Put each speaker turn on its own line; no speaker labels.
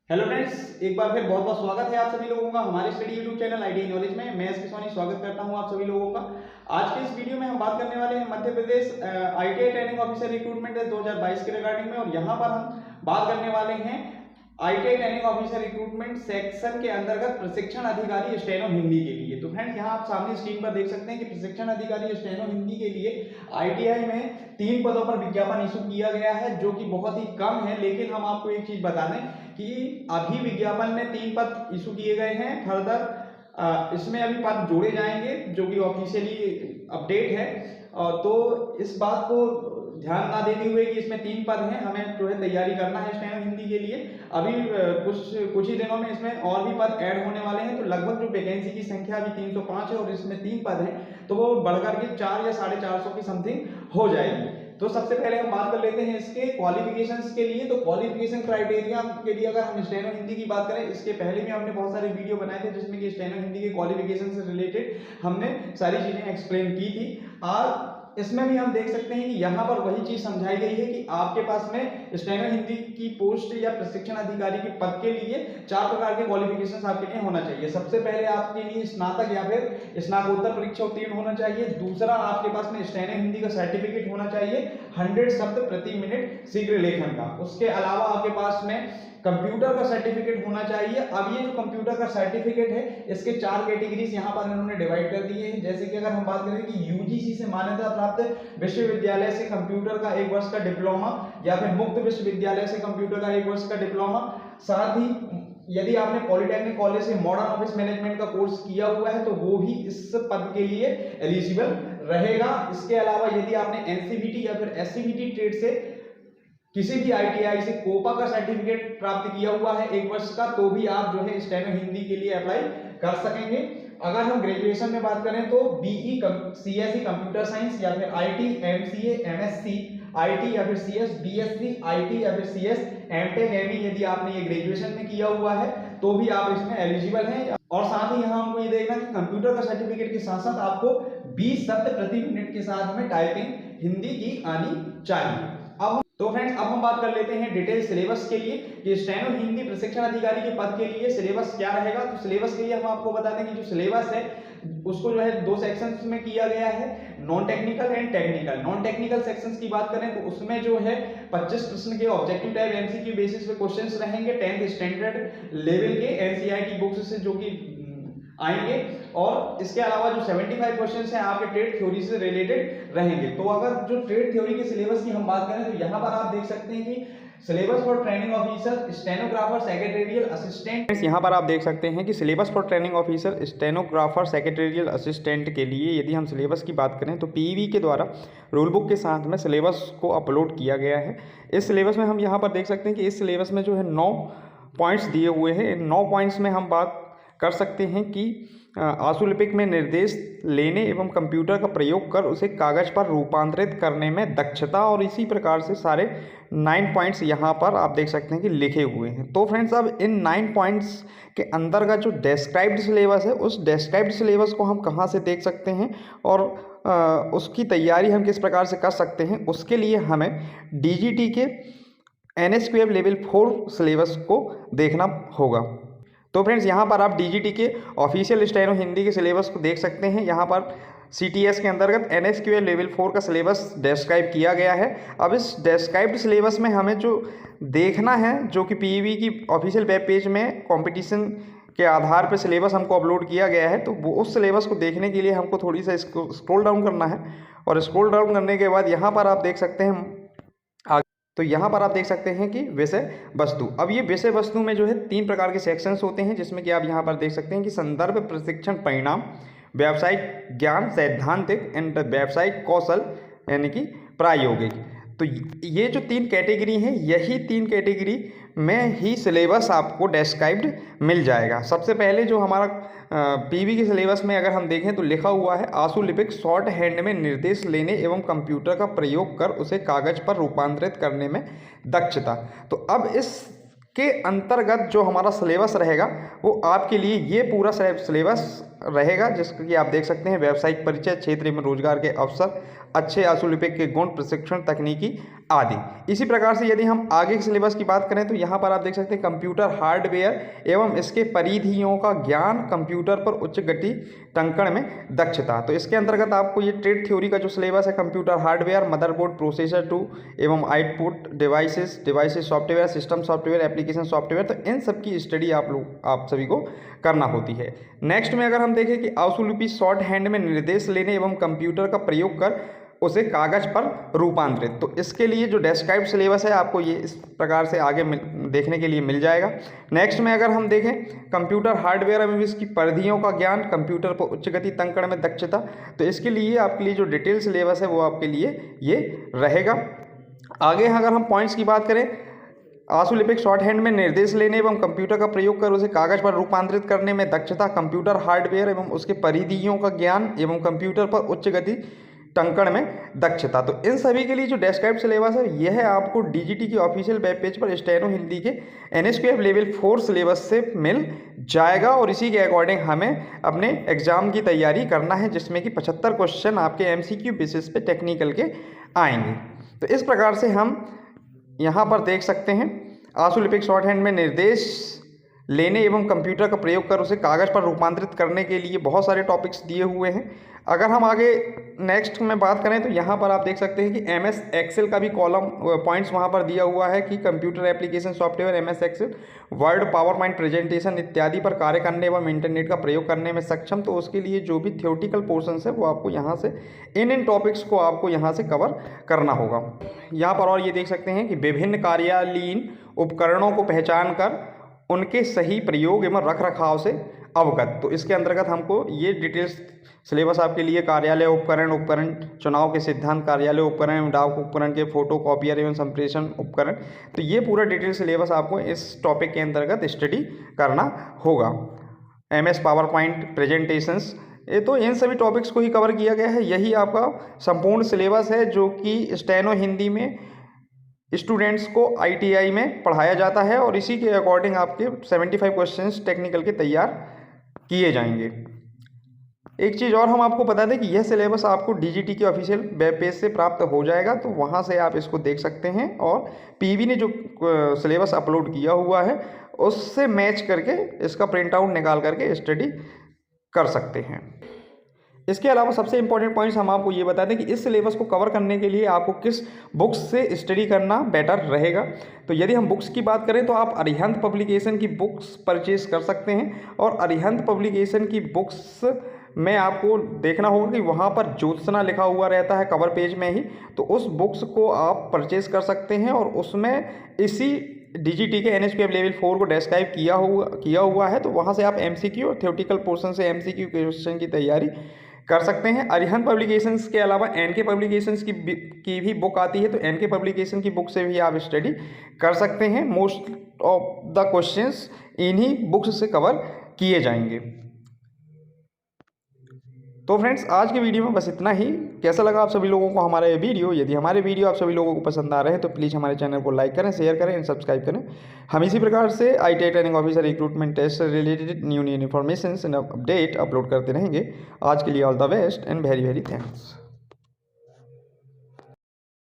Hello friends, एक बार फिर बहुत बहुत स्वागत है आप सभी लोगों का हमारे study YouTube channel IT knowledge में। मैं एस के सोनी स्वागत करता हूं आप सभी लोगों का। आज के इस वीडियो में हम बात करने वाले हैं Madhya Pradesh ITI training officer recruitment 2022 के रिगार्डिंग में। और यहां पर हम बात करने वाले हैं ITI training officer recruitment section के अंतर्गत प्रशिक्षण अधिकारी स्टेनो हिंदी के लिए। तो फ्रेंड्स, यहाँ आप सामने स्क्रीन पर देख सकते हैं कि प्रशिक्षण अधिकारी स्टेनो हिंदी के लिए आईटीआई में 3 पदों पर विज्ञापन इशू किया गया है, जो कि बहुत ही कम है। लेकिन हम आपको एक चीज बता दें कि अभी विज्ञापन में 3 पद इशू किए गए हैं। फर्दर इसमें अभी पद जोड़े जाएंगे, जो कि ऑफिशियली अपडेट है। तो इस बात को ध्यान ना देते हुए कि इसमें 3 पद हैं, हमें जो है तैयारी करना है स्टेनो हिंदी के लिए। अभी कुछ ही दिनों में इसमें और भी पद ऐड होने वाले हैं। तो लगभग जो वैकेंसी की संख्या अभी 305 है और इसमें 3 पद हैं, तो वो बढ़कर के 4 या 450 की समथिंग हो जाएगी। तो सबसे पहले हम बात कर लेते हैं इसके क्वालिफिकेशंस के लिए। तो क्वालिफिकेशन क्राइटेरिया के लिए अगर हम स्टेनो हिंदी की बात करें, इसके पहले भी हमने बहुत सारे वीडियो बनाए थे जिसमें कि स्टेनो हिंदी के क्वालिफिकेशन से रिलेटेड हमने सारी चीजें एक्सप्लेन की थी। और इसमें भी हम देख सकते हैं कि यहाँ पर वही चीज समझाई गई है कि आपके पास में स्टेनो हिंदी की पोस्ट या प्रशिक्षण अधिकारी के पद के लिए 4 प्रकार के क्वालिफिकेशंस आपके लिए होना चाहिए। सबसे पहले आपके लिए स्नातक या फिर स्नातकोत्तर परीक्षा उत्तीर्ण होना चाहिए। दूसरा, आपके पास में स्टेनो हिंदी का सर्टिफिकेट होना चाहिए 100 शब्द प्रति मिनट शीघ्र लेखन का। उसके अलावा आपके पास में कंप्यूटर का सर्टिफिकेट होना चाहिए। अब ये जो कंप्यूटर का सर्टिफिकेट है, इसके 4 कैटेगरीज यहाँ पर इन्होंने डिवाइड कर दिए हैं। जैसे कि अगर हम बात करें कि यूजीसी से मान्यता प्राप्त विश्वविद्यालय से कंप्यूटर का 1 वर्ष का डिप्लोमा, या फिर मुक्त विश्वविद्यालय से कंप्यूटर का 1 वर्ष का डिप्लोमा। साथ ही यदि आपने पॉलिटेक्निक कॉलेज से मॉडर्न ऑफिस मैनेजमेंट का कोर्स किया हुआ है, तो वो भी इस पद के लिए एलिजिबल रहेगा। इसके अलावा यदि आपने एनसीवीटी या फिर एससीवीटी ट्रेड से किसी भी आईटीआई से कोपा का सर्टिफिकेट प्राप्त किया हुआ है 1 वर्ष का, तो भी आप जो है स्टेनो हिंदी के लिए अप्लाई कर सकेंगे। अगर हम ग्रेजुएशन में बात करें तो बीई सीएससी कंप्यूटर साइंस, या फिर आईटी एमसीए एमएससी आईटी, या फिर सीएस बीएससी आईटी, या फिर सीएस एमटेक एमई, यदि आपने ये ग्रेजुएशन में किया हुआ है तो भी आप इसमें एलिजिबल हैं। और साथ ही यहाँ हमको ये देखना कि कंप्यूटर का सर्टिफिकेट के साथ साथ आपको 20 शब्द प्रति मिनट के साथ में टाइपिंग हिंदी की आनी चाहिए। तो फ्रेंड्स, अब हम बात कर लेते हैं डिटेल सिलेबस के लिए कि स्टेनो हिंदी प्रशिक्षण अधिकारी के पद के लिए सिलेबस क्या रहेगा। तो सिलेबस के लिए हम आपको बता दें कि जो सिलेबस है उसको जो है 2 सेक्शंस में किया गया है, non technical and technical. Non technical sections की बात करें तो उसमें जो है 25 प्रश्न के ऑब्जेक्टिव टाइप एमसीक्यू बेसिस पे क्वेश्चंस रहेंगे 10th स्टैंडर्ड लेवल के एनसीईआरटी बुक्स से, जो कि आएंगे। और इसके अलावा जो 75 क्वेश्चंस हैं आपके ट्रेड थ्योरी से रिलेटेड रहेंगे। तो अगर जो ट्रेड थ्योरी के सिलेबस की हम बात करें तो यहाँ पर आप देख सकते हैं कि syllabus for training officer stenographer secretarial assistant, यहाँ पर आप देख सकते हैं कि syllabus for training officer stenographer secretarial assistant के लिए यदि हम सिलेबस की बात करें तो पीईबी के द्वारा रूल बुक के साथ में सिलेबस को अपलोड किया गया है। इस सिलेबस में हम यहाँ पर देख सकते हैं कि इस सिलेबस में जो है 9 पॉइंट्स दिए हुए हैं। इन 9 पॉइंट्स में हम बात कर सकते हैं कि आशुलिपिक में निर्देश लेने एवं कंप्यूटर का प्रयोग कर उसे कागज पर रूपांतरित करने में दक्षता, और इसी प्रकार से सारे 9 पॉइंट्स यहाँ पर आप देख सकते हैं कि लिखे हुए हैं। तो फ्रेंड्स, अब इन 9 पॉइंट्स के अंतर्गत जो डेस्क्राइब्ड सिलेबस है, उस डेस्क्राइब्ड सिलेबस को हम कहाँ से देख सकते हैं और उसकी तैयारी हम किस प्रकार से कर सकते हैं, उसके लिए हमें डीजीटी के NSQF लेवल 4 सिलेबस को देखना होगा। तो फ्रेंड्स, यहाँ पर आप डीजीटी के ऑफिशियल स्टेनो हिंदी के सिलेबस को देख सकते हैं। यहाँ पर CTS के अंतर्गत NSQL लेवल 4 का सिलेबस डिस्क्राइब किया गया है। अब इस डिस्क्राइब्ड सिलेबस में हमें जो देखना है, जो कि पीईबी की ऑफिशियल वेब पेज में कंपटीशन के आधार पर सिलेबस हमको अपलोड किया गया है, तो वो उस सिलेबस को देखने के लिए हमको थोड़ी सा स्क्रॉल डाउन करना है। और स्क्रॉल डाउन करने के बाद यहाँ पर आप देख सकते हैं, तो यहाँ पर आप देख सकते हैं कि विषय वस्तु। अब ये विषय वस्तु में जो है 3 प्रकार के सेक्शंस होते हैं, जिसमें कि आप यहाँ पर देख सकते हैं कि संदर्भ, प्रशिक्षण परिणाम, व्यावसायिक ज्ञान, सैद्धांतिक एंड व्यावसायिक कौशल यानी कि प्रायोगिक। तो ये जो 3 कैटेगरी हैं, यही 3 कैटेगरी में ही सिलेबस आपको डिस्क्राइब्ड मिल जाएगा। सबसे पहले जो हमारा पीवी के सिलेबस में अगर हम देखें तो लिखा हुआ है आशुलिपिक शॉर्ट हैंड में निर्देश लेने एवं कंप्यूटर का प्रयोग कर उसे कागज पर रूपांतरित करने में दक्षता। तो अब इसके अंतर्गत जो हमारा सिलेबस रहेगा वो आपके लिए ये पूरा सिलेबस रहेगा, जिसको कि आप देख सकते हैं। व्यावसायिक परिचय, क्षेत्र में रोजगार के अवसर,
अच्छे आशुलिपिक के गुण, प्रशिक्षण, तकनीकी आदि। इसी प्रकार से यदि हम आगे के सिलेबस की बात करें तो यहाँ पर आप देख सकते हैं कंप्यूटर हार्डवेयर एवं इसके परिधियों का ज्ञान, कंप्यूटर पर उच्च गति टंकण में दक्षता। तो इसके अंतर्गत आपको ये ट्रेड थ्योरी का जो सिलेबस है, कंप्यूटर हार्डवेयर, मदरबोर्ड, प्रोसेसर टू एवं output devices software, system software, application software, तो इन सब की स्टडी आप सभी को करना होती है। नेक्स्ट में अगर हम देखें कि आशुलिपि शॉर्ट हैंड में निर्देश लेने एवं कंप्यूटर का प्रयोग कर उसे कागज पर रूपांतरित, तो इसके लिए जो डेस्क्राइब सिलेबस है आपको ये इस प्रकार से आगे देखने के लिए मिल जाएगा। नेक्स्ट में अगर हम देखें कंप्यूटर हार्डवेयर एवं इसकी परिधियों का ज्ञान, कंप्यूटर पर उच्च गति टंकण में दक्षता, तो इसके लिए आपके लिए जो डिटेल सिलेबस है वो आपके लिए ये रहेगा। आगे अगर हम पॉइंट्स की बात करें, आशुलिपिक शॉर्ट हैंड में निर्देश लेने एवं कंप्यूटर का प्रयोग कर उसे कागज पर रूपांतरित करने में दक्षता, कंप्यूटर हार्डवेयर एवं उसके परिधियों का ज्ञान एवं कंप्यूटर पर उच्च गति टंकण में दक्षता, तो इन सभी के लिए जो डेस्क्राइब सिलेबस है यह है आपको डीजीटी की ऑफिशियल वेब पेज पर स्टेनो हिंदी के एनएसक्यूएफ लेवल 4 सिलेबस से मिल जाएगा। और इसी के अकॉर्डिंग हमें अपने एग्जाम की तैयारी करना है, जिसमें कि 75 क्वेश्चन आपके एमसीक्यू बेसिस पे टेक्निकल के आएंगे। तो इस प्रकार से हम यहाँ पर देख सकते हैं आशुलिपिक शॉर्ट हैंड में निर्देश लेने एवं कंप्यूटर का प्रयोग कर उसे कागज़ पर रूपांतरित करने के लिए बहुत सारे टॉपिक्स दिए हुए हैं। अगर हम आगे नेक्स्ट में बात करें तो यहाँ पर आप देख सकते हैं कि एमएस एक्सेल का भी कॉलम पॉइंट्स वहाँ पर दिया हुआ है कि computer application software MS Excel, Word, PowerPoint presentation इत्यादि पर कार्य करने एवं इंटरनेट का प्रयोग करने में सक्षम, तो उसके लिए जो भी थ्योरेटिकल पोर्शंस है वो आपको यहाँ से इन टॉपिक्स को आपको यहाँ से कवर करना होगा। यहाँ पर और ये देख सकते हैं कि विभिन्न कार्यालयीन उपकरणों को पहचान कर उनके सही प्रयोग एवं रख रखाव से अवगत, तो इसके अंतर्गत हमको ये डिटेल्स सिलेबस आपके लिए कार्यालय उपकरण चुनाव के सिद्धांत, कार्यालय उपकरण एवं डाक उपकरण के फोटो कॉपियर एवं संप्रेषण उपकरण, तो ये पूरा डिटेल सिलेबस आपको इस टॉपिक के अंतर्गत स्टडी करना होगा। एमएस पावर पॉइंट प्रेजेंटेशंस, ये तो इन सभी टॉपिक्स को ही कवर किया गया है। यही आपका संपूर्ण सिलेबस है जो कि स्टेनो हिंदी में स्टूडेंट्स को आईटीआई में पढ़ाया जाता है और इसी के अकॉर्डिंग आपके 75 क्वेश्चंस टेक्निकल के तैयार किए जाएंगे। एक चीज़ और हम आपको बता दें कि यह सिलेबस आपको डीजीटी के ऑफिशियल वेब पेज से प्राप्त हो जाएगा, तो वहां से आप इसको देख सकते हैं और पीवी ने जो सिलेबस अपलोड किया हुआ है उससे मैच करके इसका प्रिंट आउट निकाल करके स्टडी कर सकते हैं। इसके अलावा सबसे इंपॉर्टेंट पॉइंट्स हम आपको ये बता दें कि इस सिलेबस को कवर करने के लिए आपको किस बुक्स से स्टडी करना बेटर रहेगा। तो यदि हम बुक्स की बात करें तो आप अरिहंत पब्लिकेशन की बुक्स परचेज कर सकते हैं और अरिहंत पब्लिकेशन की बुक्स में आपको देखना होगा कि वहाँ पर ज्योत्सना लिखा हुआ रहता है कवर पेज में ही, तो उस बुक्स को आप परचेज कर सकते हैं और उसमें इसी डीजीटी के एनएसक्यूएफ लेवल 4 को डिस्क्राइब किया हुआ है, तो वहाँ से आप एमसीक्यू और थ्योरेटिकल पोर्शन से एमसीक्यू क्वेश्चन की तैयारी कर सकते हैं। अरिहंत पब्लिकेशंस के अलावा एनके पब्लिकेशंस की भी बुक आती है, तो एनके पब्लिकेशन की बुक से भी आप स्टडी कर सकते हैं। मोस्ट ऑफ द क्वेश्चंस इन्हीं बुक्स से कवर किए जाएंगे। तो फ्रेंड्स आज के वीडियो में बस इतना ही। कैसा लगा आप सभी लोगों को हमारा ये वीडियो? यदि हमारे वीडियो आप सभी लोगों को पसंद आ रहे हैं तो प्लीज़ हमारे चैनल को लाइक करें, शेयर करें एंड सब्सक्राइब करें। हम इसी प्रकार से ITI training officer recruitment test से related new information and update upload करते रहेंगे। आज के लिए all the best and very very thanks.